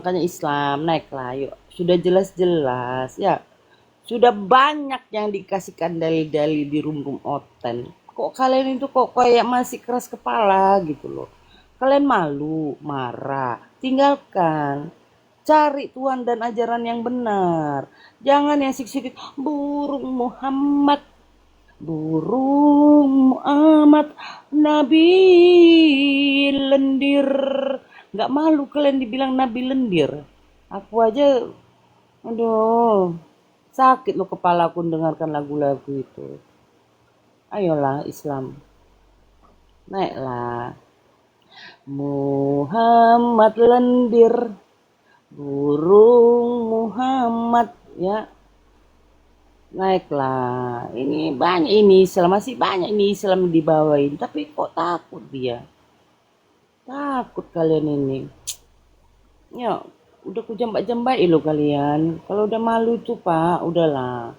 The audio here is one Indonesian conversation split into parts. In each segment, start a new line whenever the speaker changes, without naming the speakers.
Makanya Islam naiklah, yuk. Sudah jelas-jelas ya. Sudah banyak yang dikasihkan dalil-dalil di room oten. Kok kalian itu kok kayak masih keras kepala gitu loh. Kalian malu, marah, tinggalkan. Cari Tuhan dan ajaran yang benar. Jangan yang sikit-sikit burung Muhammad, burung Muhammad, Nabi lendir. Nggak malu kalian dibilang Nabi lendir. Aku aja, aduh, sakit loh kepalaku dengarkan lagu-lagu itu. Ayolah Islam, naiklah. Muhammad lendir, burung Muhammad ya, naiklah. Ini banyak ini Islam, masih banyak ini Islam dibawain, tapi kok takut dia? Takut kalian ini. Ya, udah kujambak-jambai lo kalian. Kalau udah malu tuh Pak, udahlah.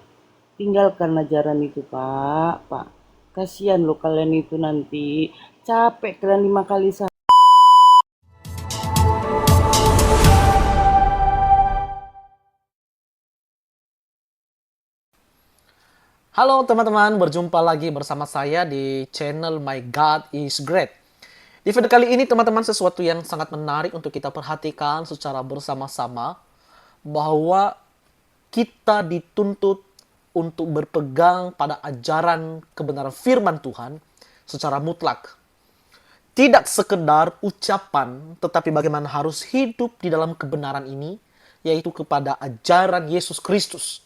Tinggalkan ajaran itu Pak, Pak. Kasihan lo kalian itu nanti. Capek kalian 5 kali
Halo teman-teman, berjumpa lagi bersama saya di channel My God is Great. Di video kali ini teman-teman, sesuatu yang sangat menarik untuk kita perhatikan secara bersama-sama, bahwa kita dituntut untuk berpegang pada ajaran kebenaran firman Tuhan secara mutlak. Tidak sekedar ucapan, tetapi bagaimana harus hidup di dalam kebenaran ini, yaitu kepada ajaran Yesus Kristus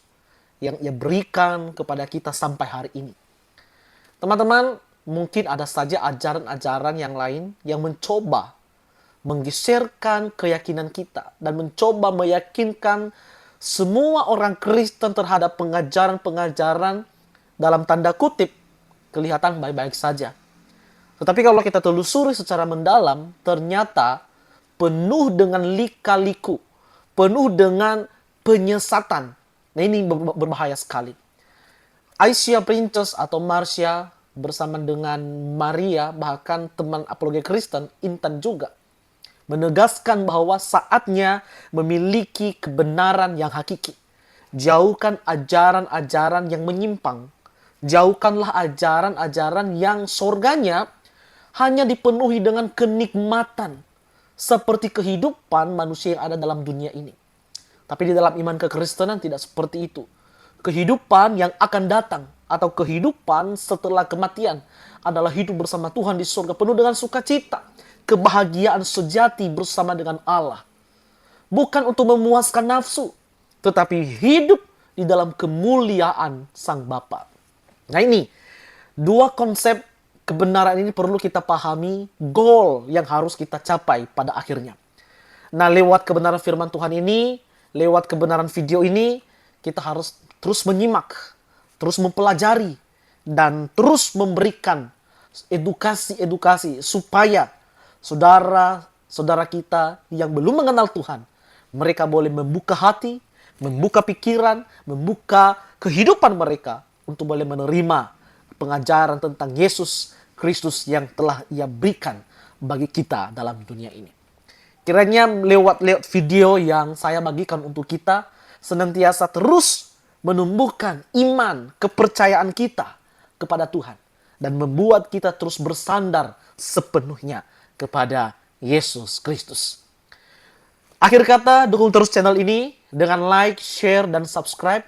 yang Ia berikan kepada kita sampai hari ini. Teman-teman, mungkin ada saja ajaran-ajaran yang lain yang mencoba menggeserkan keyakinan kita dan mencoba meyakinkan semua orang Kristen terhadap pengajaran-pengajaran dalam tanda kutip kelihatan baik-baik saja. Tetapi kalau kita telusuri secara mendalam, ternyata penuh dengan lika-liku, penuh dengan penyesatan. Nah, ini berbahaya sekali. Aisyah Princess atau Marsha bersama dengan Maria, bahkan teman apologi Kristen, Intan juga, menegaskan bahwa saatnya memiliki kebenaran yang hakiki. Jauhkan ajaran-ajaran yang menyimpang. Jauhkanlah ajaran-ajaran yang surganya hanya dipenuhi dengan kenikmatan, seperti kehidupan manusia yang ada dalam dunia ini. Tapi di dalam iman kekristenan tidak seperti itu. Kehidupan yang akan datang atau kehidupan setelah kematian adalah hidup bersama Tuhan di surga penuh dengan sukacita, kebahagiaan sejati bersama dengan Allah. Bukan untuk memuaskan nafsu, tetapi hidup di dalam kemuliaan Sang Bapa. Nah, ini dua konsep kebenaran ini perlu kita pahami, goal yang harus kita capai pada akhirnya. Nah, lewat kebenaran firman Tuhan ini, lewat kebenaran video ini, kita harus terus menyimak, terus mempelajari, dan terus memberikan edukasi-edukasi supaya saudara-saudara kita yang belum mengenal Tuhan, mereka boleh membuka hati, membuka pikiran, membuka kehidupan mereka untuk boleh menerima pengajaran tentang Yesus Kristus yang telah Ia berikan bagi kita dalam dunia ini. Kiranya lewat video yang saya bagikan untuk kita, senantiasa terus menumbuhkan iman, kepercayaan kita kepada Tuhan. Dan membuat kita terus bersandar sepenuhnya kepada Yesus Kristus. Akhir kata, dukung terus channel ini dengan like, share, dan subscribe.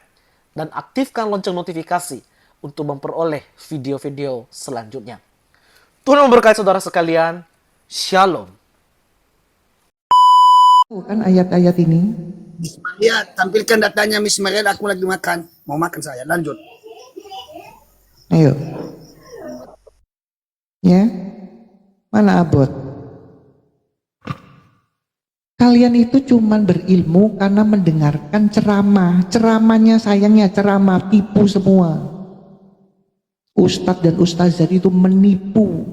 Dan aktifkan lonceng notifikasi untuk memperoleh video-video selanjutnya. Tuhan memberkati saudara sekalian. Shalom.
Kan ayat-ayat ini.
Ya, tampilkan datanya Miss Mariel, aku lagi makan. Mau makan saya, lanjut.
Ayo. Ya. Mana Abot? Kalian itu cuman berilmu karena mendengarkan ceramah. Ceramahnya sayangnya ceramah tipu semua. Ustadz dan ustazah itu menipu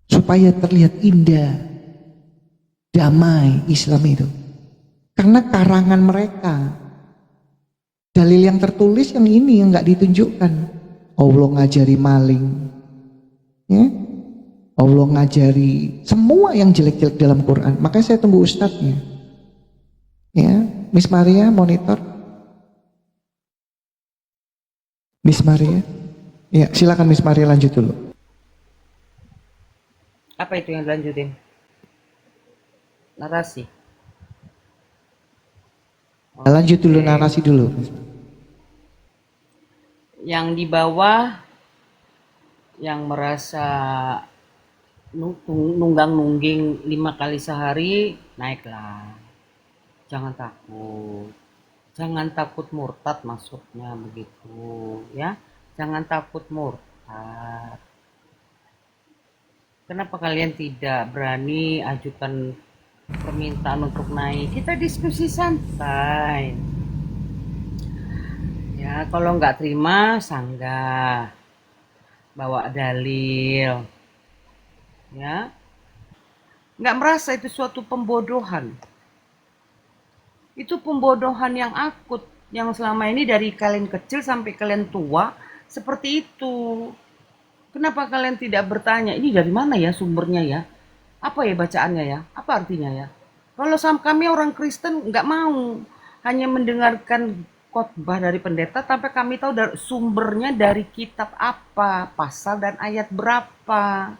supaya terlihat indah, damai Islam itu. Karena karangan mereka, dalil yang tertulis yang ini yang nggak ditunjukkan. Allah ngajari maling, ya, Allah ngajari semua yang jelek-jelek dalam Quran. Makanya saya tunggu ustadznya. Ya, Miss Maria monitor. Miss Maria. Ya, silakan Miss Maria lanjut dulu.
Apa itu yang dilanjutin? Narasi.
Lanjut dulu
Oke.
narasi dulu.
Yang di bawah yang merasa nunggang-nungging 5 kali sehari, naiklah. Jangan takut. Jangan takut murtad maksudnya begitu, ya. Jangan takut murtad. Kenapa kalian tidak berani ajukan permintaan untuk naik? Kita diskusi santai. Ya, kalau nggak terima, sanggah. Bawa dalil. Ya, nggak merasa itu suatu pembodohan. Itu pembodohan yang akut, yang selama ini dari kalian kecil sampai kalian tua, seperti itu. Kenapa kalian tidak bertanya, ini dari mana ya sumbernya ya? Apa ya bacaannya ya? Apa artinya ya? Kalau kami orang Kristen nggak mau, hanya mendengarkan khotbah dari pendeta, tapi kami tahu sumbernya dari kitab apa, pasal dan ayat berapa.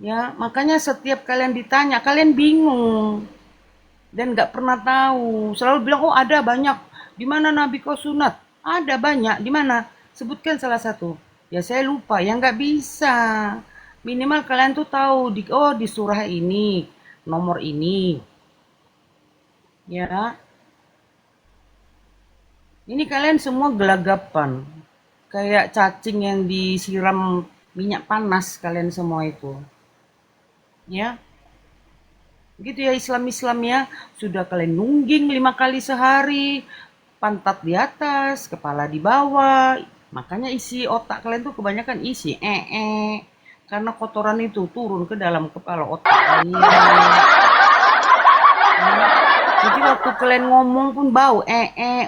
Ya, makanya setiap kalian ditanya, kalian bingung dan nggak pernah tahu. Selalu bilang, oh ada banyak. Di mana Nabi kau sunat? Ada banyak. Di mana? Sebutkan salah satu. Ya saya lupa. Ya nggak bisa. Minimal kalian tuh tahu di surah ini, nomor ini. Ya. Ini kalian semua gelagapan. Kayak cacing yang disiram minyak panas kalian semua itu. Ya. Gitu ya Islam-Islam ya. Sudah kalian nungging 5 kali sehari. Pantat di atas, kepala di bawah. Makanya isi otak kalian tuh kebanyakan isi karena kotoran itu turun ke dalam kepala otak kalian. Jadi waktu kalian ngomong pun bau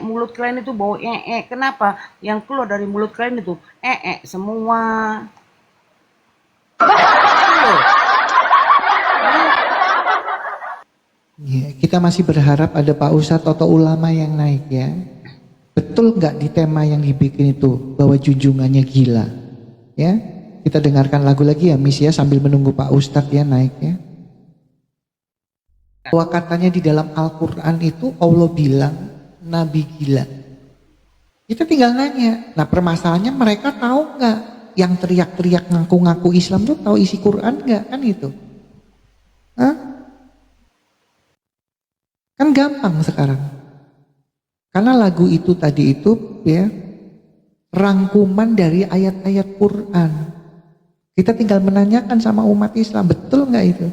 mulut kalian itu bau Kenapa? Yang keluar dari mulut kalian itu semua.
Ya, kita masih berharap ada Pak Ustadz atau ulama yang naik ya. Betul nggak di tema yang dibikin itu bahwa junjungannya gila? Ya, kita dengarkan lagu lagi ya Miss ya sambil menunggu Pak Ustadz ya naik ya. Bahwa katanya di dalam Al-Quran itu Allah bilang Nabi gila. Kita tinggal nanya. Nah permasalahannya mereka tahu nggak? Yang teriak-teriak ngaku-ngaku Islam tuh tahu isi Quran nggak kan itu? Hah? Kan gampang sekarang. Karena lagu itu tadi itu ya rangkuman dari ayat-ayat Quran. Kita tinggal menanyakan sama umat Islam, betul nggak itu?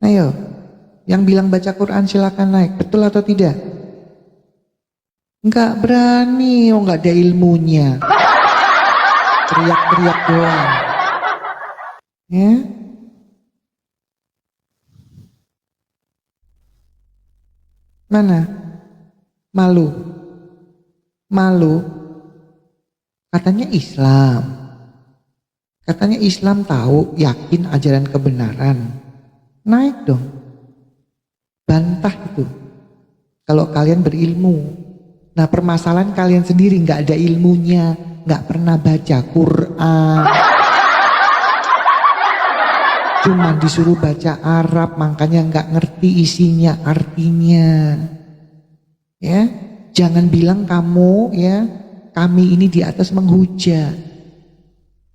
Ayo, yang bilang baca Quran silakan naik, betul atau tidak? Enggak berani, oh nggak ada ilmunya. Teriak-teriak doang. Ya. Mana? Malu. Malu. Katanya Islam. Katanya Islam tahu, yakin ajaran kebenaran. Naik dong. Bantah itu. Kalau kalian berilmu. Nah permasalahan kalian sendiri nggak ada ilmunya. Nggak pernah baca Quran. Cuma disuruh baca Arab, makanya nggak ngerti isinya, artinya. Ya, jangan bilang kamu ya, kami ini di atas menghujat.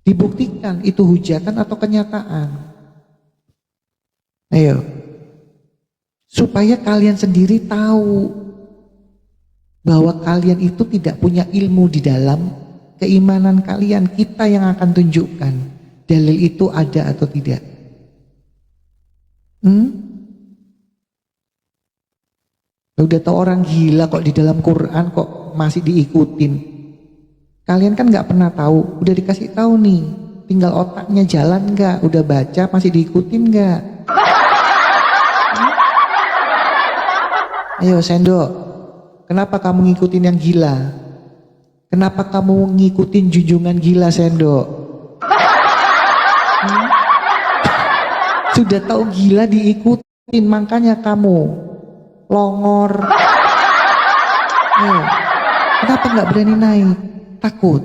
Dibuktikan itu hujatan atau kenyataan. Ayo, supaya kalian sendiri tahu bahwa kalian itu tidak punya ilmu di dalam keimanan kalian. Kita yang akan tunjukkan dalil itu ada atau tidak. Udah tau orang gila kok di dalam Quran kok masih diikutin. Kalian kan nggak pernah tahu, udah dikasih tahu nih, tinggal otaknya jalan nggak, udah baca masih diikutin nggak? Ayo Sendok, kenapa kamu ngikutin yang gila? Kenapa kamu ngikutin junjungan gila Sendok? Sudah tahu gila diikutin, makanya kamu longor. Ayo, kenapa nggak berani naik? Takut,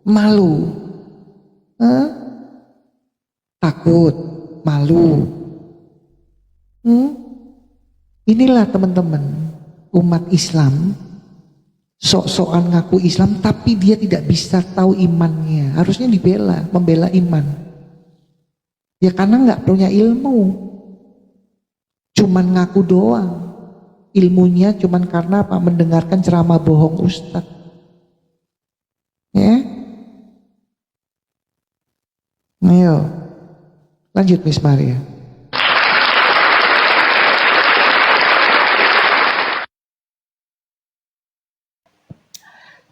malu, Hah? Takut, malu. Inilah teman-teman umat Islam, sok-sokan ngaku Islam tapi dia tidak bisa tahu imannya. Harusnya dibela, membela iman. Ya karena nggak punya ilmu, cuman ngaku doang. Ilmunya cuman karena apa? Mendengarkan ceramah bohong ustaz. Ya, ayo lanjut Miss Maria.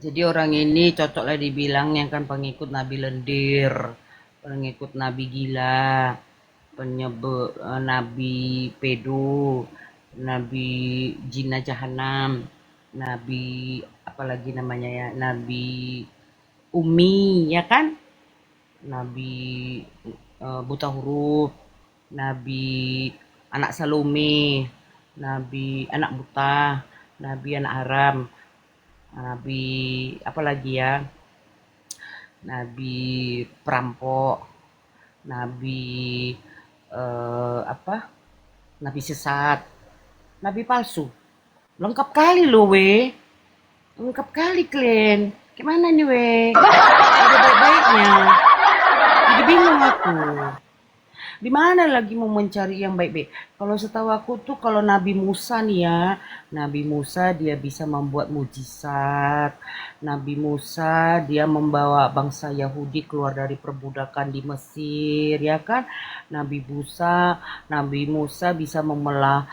Jadi orang ini cocoklah dibilang yang kan pengikut Nabi lendir, pengikut Nabi gila, Nabi pedo, Nabi Jina Jahanam, Nabi apalagi namanya ya, Nabi Umi ya kan, Nabi buta huruf, Nabi anak Salome, Nabi anak buta, Nabi anak haram, Nabi apalagi ya, Nabi perampok, Nabi apa, Nabi sesat, Nabi palsu. Lengkap kali loh we, lengkap kali kalian. Gimana nih we, ada baik-baiknya. Jadi bingung aku. Di mana lagi mau mencari yang baik-baik? Kalau setahu aku tuh kalau Nabi Musa nih ya, Nabi Musa dia bisa membuat mujizat. Nabi Musa dia membawa bangsa Yahudi keluar dari perbudakan di Mesir, ya kan? Nabi Musa bisa membelah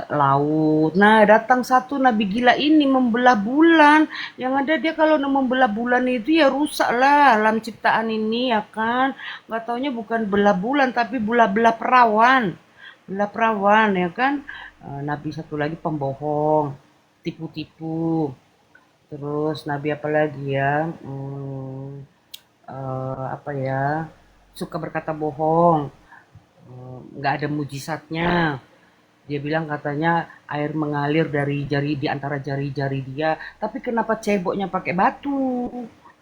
laut. Nah, datang satu nabi gila ini membelah bulan. Yang ada dia kalau membelah bulan itu ya rusak lah alam ciptaan ini, ya kan? Nggak taunya bukan belah bulan tapi belah perawan. Belah perawan, ya kan? Nabi satu lagi pembohong, tipu-tipu. Terus nabi apa lagi ya? Apa ya? Suka berkata bohong. Nggak ada mujizatnya. Dia bilang katanya air mengalir dari jari di antara jari-jari dia. Tapi kenapa ceboknya pakai batu?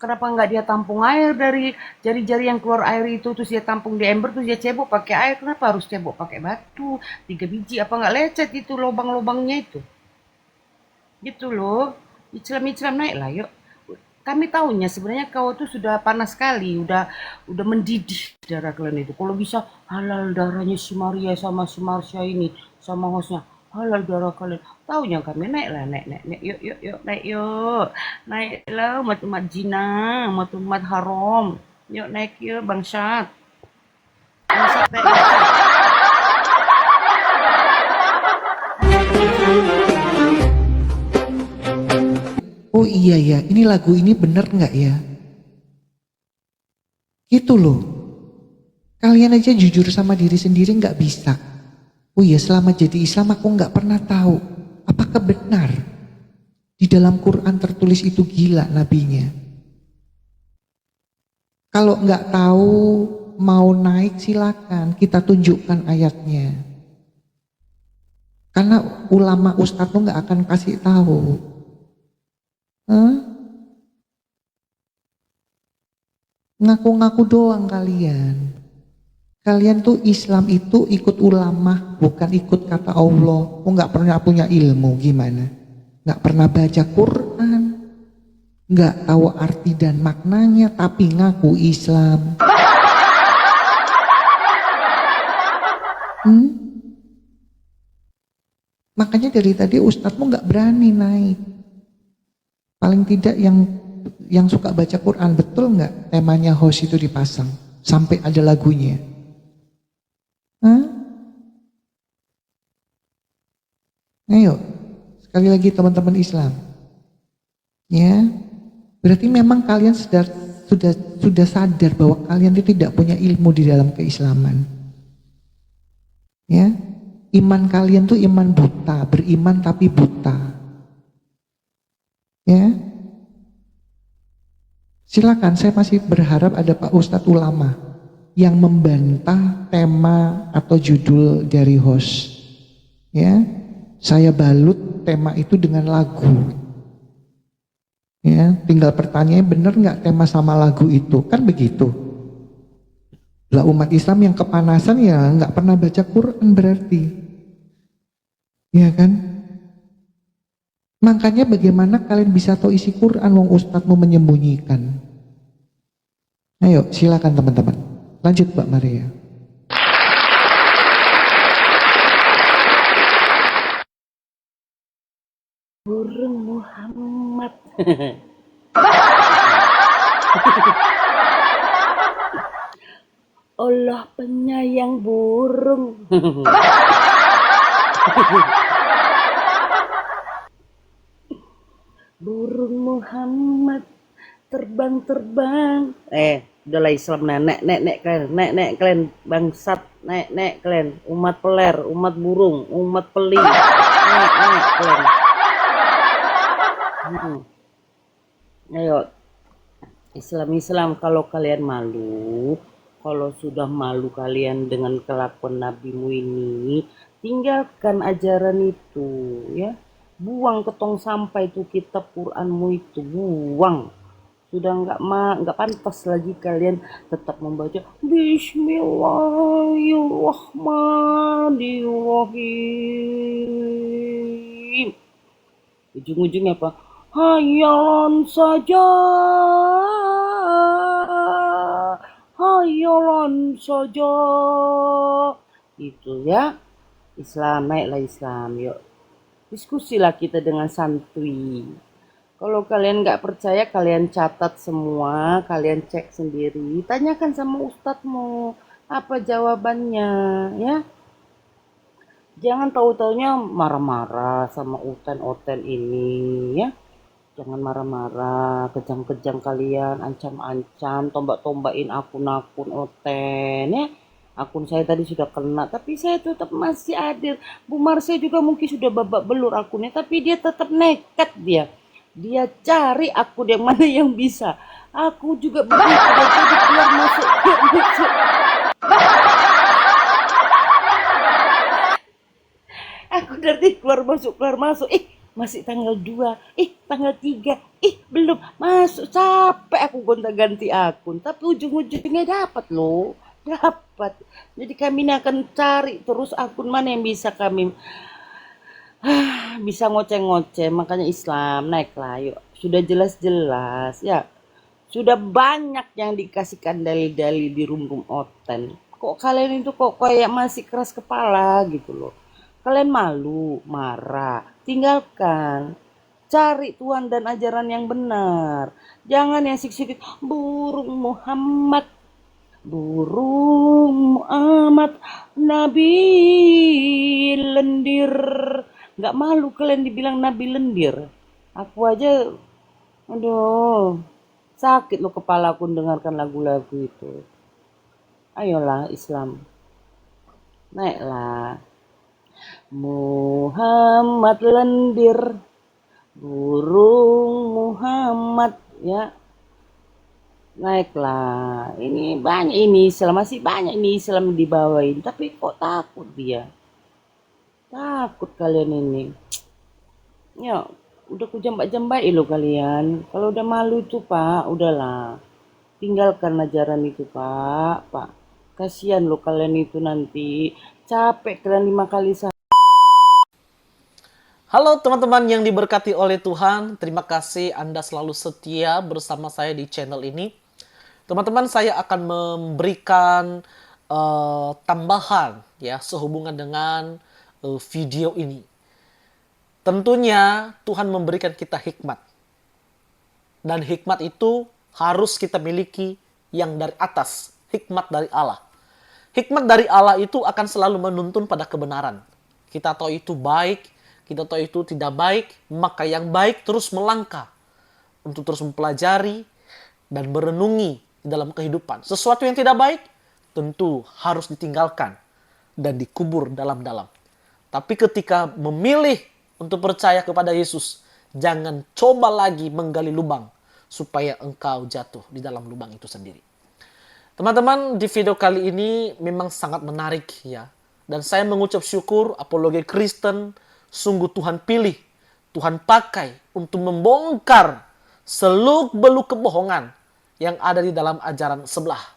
Kenapa nggak dia tampung air dari jari-jari yang keluar air itu, terus dia tampung di ember, terus dia cebok pakai air? Kenapa harus cebok pakai batu? 3 biji apa nggak lecet itu lubang-lubangnya itu? Gitu loh. Islam naik lah yuk. Kami tahunya sebenarnya kau tuh sudah panas sekali, udah mendidih darah kalian itu. Kalau bisa halal darahnya si Maria sama si Marsha ini sama hostnya, halal darah kalian. Tahunya kami naik lah, naik, yuk, naik yuk, naik lah umat jina, umat haram, yuk naik yuk bangsat, naik.
Oh iya ya, ini lagu ini bener nggak ya? Gitu loh. Kalian aja jujur sama diri sendiri nggak bisa. Oh iya, selama jadi Islam aku nggak pernah tahu apakah benar di dalam Quran tertulis itu gila nabinya. Kalau nggak tahu mau naik silakan kita tunjukkan ayatnya. Karena ulama ustadz tuh nggak akan kasih tahu. Ngaku-ngaku doang kalian. Kalian tuh Islam itu ikut ulama, bukan ikut kata Allah. Nggak pernah punya ilmu gimana? Nggak pernah baca Quran, nggak tahu arti dan maknanya, tapi ngaku Islam. Makanya dari tadi ustadzmu nggak berani naik. Paling tidak yang suka baca Quran, betul nggak temanya host itu dipasang sampai ada lagunya? Ayo, sekali lagi teman-teman Islam, ya, berarti memang kalian sudah sadar bahwa kalian itu tidak punya ilmu di dalam keislaman, ya, iman kalian tuh iman buta, beriman tapi buta. Ya, silakan. Saya masih berharap ada Pak Ustadz ulama yang membantah tema atau judul dari host. Ya, saya balut tema itu dengan lagu. Ya, tinggal pertanyaannya benar nggak tema sama lagu itu, kan begitu. Lah umat Islam yang kepanasan ya nggak pernah baca Quran berarti, ya kan? Makanya bagaimana kalian bisa tahu isi Quran wong ustadzmu menyembunyikan? Ayo silakan teman-teman, lanjut Mbak Maria.
Burung Muhammad. Allah penyayang burung. Burung Muhammad terbang-terbang. Udahlah Islam nek kalian bangsat, nek kalian umat peler, umat burung, umat peli. Nek kalian. Ayo Islam kalau kalian malu, kalau sudah malu kalian dengan kelakuan nabimu ini, tinggalkan ajaran itu ya. Buang ke tong sampah itu kitab Quranmu itu, buang. Sudah nggak pantas lagi kalian tetap membaca Bismillahirrahmanirrahim. Ujung-ujungnya apa? Hayalan saja, hayalan saja. Itu ya. Islam, naiklah Islam, yuk. Diskusilah kita dengan santuy. Kalau kalian nggak percaya, kalian catat semua, kalian cek sendiri. Tanyakan sama ustadzmu, apa jawabannya, ya. Jangan tahu-taunya marah-marah sama oten ini, ya. Jangan marah-marah, kejang-kejang kalian, ancam-ancam, tombak-tombakin akun-akun oten, ya. Akun saya tadi sudah kena, tapi saya tetap masih hadir. Bu Marsha juga mungkin sudah babak belur akunnya, tapi dia tetap nekat dia. Dia cari akun yang mana yang bisa. Aku juga begitu, jadi keluar masuk. Aku dari keluar masuk. Masih tanggal 2, tanggal 3, belum masuk, capek aku gonta-ganti akun, tapi ujung-ujungnya dapat loh, dapat. Jadi kami ini akan cari terus akun mana yang bisa kami bisa ngoceh-ngoceh. Makanya Islam naiklah, yuk. Sudah jelas-jelas ya, sudah banyak yang dikasihkan dalil-dalil di room oten. Kok kalian itu kok kayak masih keras kepala gitu loh. Kalian malu, marah, tinggalkan. Cari Tuhan dan ajaran yang benar. Jangan yang sikit-sikit, burung Muhammad, burung Muhammad, Nabi lendir. Nggak malu kalian dibilang Nabi lendir. Aku aja, aduh, sakit loh kepalaku dengarkan lagu-lagu itu. Ayolah Islam, naiklah. Muhammad lendir, burung Muhammad, ya. Naiklah. Ini banyak ini Islam, masih banyak ini Islam dibawain, tapi kok takut dia. Takut kalian ini. Ya, udah kujambak-jambai lo kalian. Kalau udah malu itu Pak, udahlah. Tinggalkan ajaran itu Pak. Kasihan lo kalian itu nanti. Capek kalian 5 kali
Halo teman-teman yang diberkati oleh Tuhan, terima kasih Anda selalu setia bersama saya di channel ini. Teman-teman, saya akan memberikan tambahan ya sehubungan dengan video ini. Tentunya Tuhan memberikan kita hikmat. Dan hikmat itu harus kita miliki yang dari atas, hikmat dari Allah. Hikmat dari Allah itu akan selalu menuntun pada kebenaran. Kita tahu itu baik, kita tahu itu tidak baik, maka yang baik terus melangkah untuk terus mempelajari dan merenungi dalam kehidupan. Sesuatu yang tidak baik tentu harus ditinggalkan dan dikubur dalam-dalam. Tapi ketika memilih untuk percaya kepada Yesus, jangan coba lagi menggali lubang supaya engkau jatuh di dalam lubang itu sendiri. Teman-teman, di video kali ini memang sangat menarik ya. Dan saya mengucap syukur Apologi Kristen sungguh Tuhan pilih, Tuhan pakai untuk membongkar seluk-beluk kebohongan yang ada di dalam ajaran sebelah.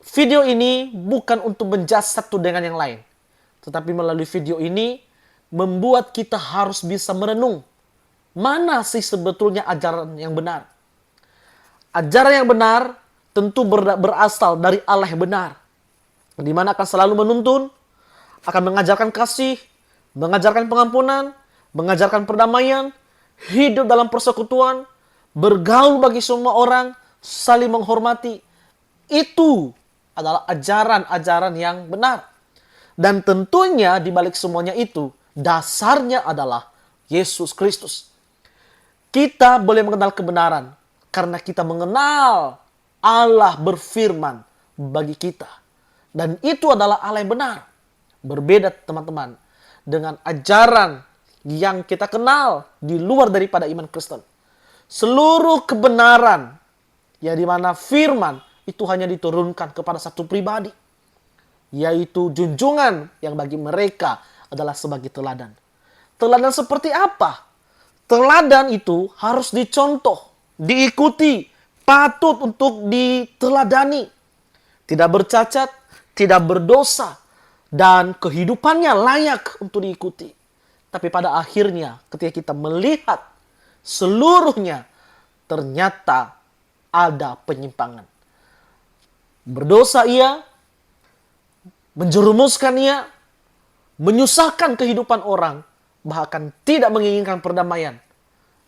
Video ini bukan untuk menjudge satu dengan yang lain. Tetapi melalui video ini membuat kita harus bisa merenung. Mana sih sebetulnya ajaran yang benar? Ajaran yang benar tentu berasal dari Allah yang benar. Di mana akan selalu menuntun, akan mengajarkan kasih, mengajarkan pengampunan, mengajarkan perdamaian, hidup dalam persekutuan, bergaul bagi semua orang, saling menghormati. Itu adalah ajaran-ajaran yang benar. Dan tentunya di balik semuanya itu, dasarnya adalah Yesus Kristus. Kita boleh mengenal kebenaran karena kita mengenal Allah berfirman bagi kita. Dan itu adalah Allah yang benar. Berbeda teman-teman dengan ajaran yang kita kenal di luar daripada iman Kristen. Seluruh kebenaran yang dimana firman itu hanya diturunkan kepada satu pribadi, yaitu junjungan yang bagi mereka adalah sebagai teladan. Teladan seperti apa? Teladan itu harus dicontoh, diikuti, patut untuk diteladani. Tidak bercacat, tidak berdosa, dan kehidupannya layak untuk diikuti. Tapi pada akhirnya ketika kita melihat seluruhnya, ternyata ada penyimpangan. Berdosa ia, menjerumuskan ia, menyusahkan kehidupan orang, bahkan tidak menginginkan perdamaian.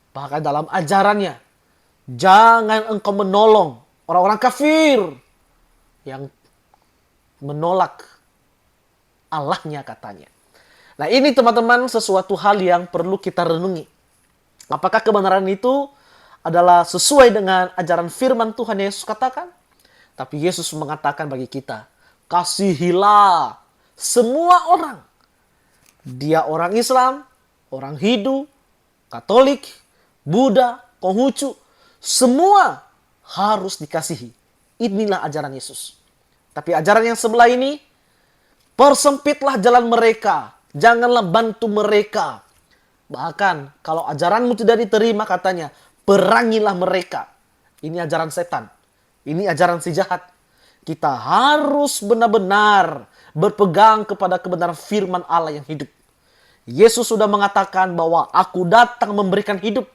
Bahkan dalam ajarannya, jangan engkau menolong orang-orang kafir yang menolak Allahnya katanya. Nah ini teman-teman sesuatu hal yang perlu kita renungi. Apakah kebenaran itu adalah sesuai dengan ajaran firman Tuhan Yesus katakan? Tapi Yesus mengatakan bagi kita, kasihilah semua orang. Dia orang Islam, orang Hindu, Katolik, Buddha, Konghucu, semua harus dikasihi. Inilah ajaran Yesus. Tapi ajaran yang sebelah ini, persempitlah jalan mereka. Janganlah bantu mereka. Bahkan kalau ajaranmu tidak diterima katanya, perangilah mereka. Ini ajaran setan. Ini ajaran si jahat. Kita harus benar-benar berpegang kepada kebenaran firman Allah yang hidup. Yesus sudah mengatakan bahwa aku datang memberikan hidup.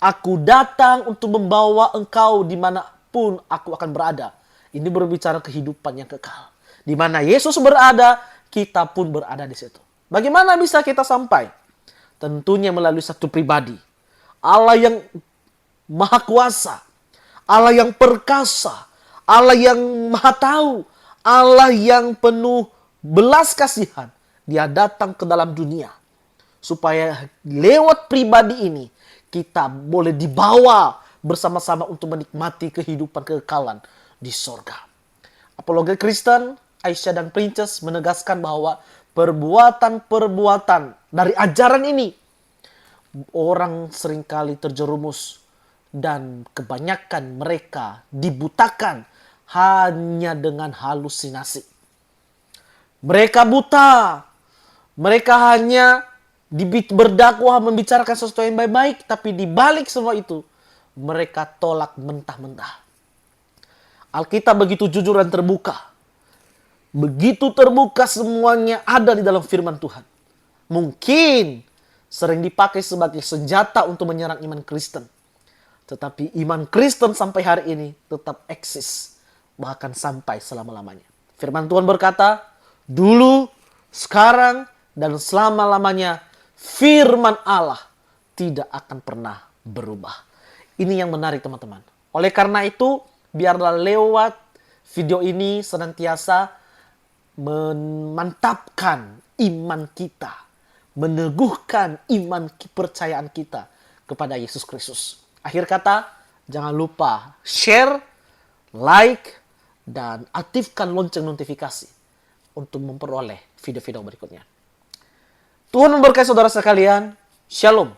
Aku datang untuk membawa engkau dimanapun aku akan berada. Ini berbicara kehidupan yang kekal. Di mana Yesus berada, kita pun berada di situ. Bagaimana bisa kita sampai? Tentunya melalui satu pribadi. Allah yang maha kuasa. Allah yang perkasa. Allah yang maha tahu. Allah yang penuh belas kasihan. Dia datang ke dalam dunia. Supaya lewat pribadi ini, kita boleh dibawa bersama-sama untuk menikmati kehidupan kekekalan di sorga. Apologi Kristen, Aisyah dan Princess menegaskan bahwa perbuatan-perbuatan dari ajaran ini, orang seringkali terjerumus dan kebanyakan mereka dibutakan hanya dengan halusinasi. Mereka buta, mereka hanya berdakwah membicarakan sesuatu yang baik-baik, tapi di balik semua itu mereka tolak mentah-mentah. Alkitab begitu jujur dan terbuka. Begitu terbuka semuanya ada di dalam firman Tuhan. Mungkin sering dipakai sebagai senjata untuk menyerang iman Kristen. Tetapi iman Kristen sampai hari ini tetap eksis. Bahkan sampai selama-lamanya. Firman Tuhan berkata, dulu, sekarang, dan selama-lamanya firman Allah tidak akan pernah berubah. Ini yang menarik teman-teman. Oleh karena itu, biarlah lewat video ini senantiasa memantapkan iman kita. Meneguhkan iman kepercayaan kita kepada Yesus Kristus. Akhir kata, jangan lupa share, like, dan aktifkan lonceng notifikasi untuk memperoleh video-video berikutnya. Tuhan memberkati saudara sekalian. Shalom.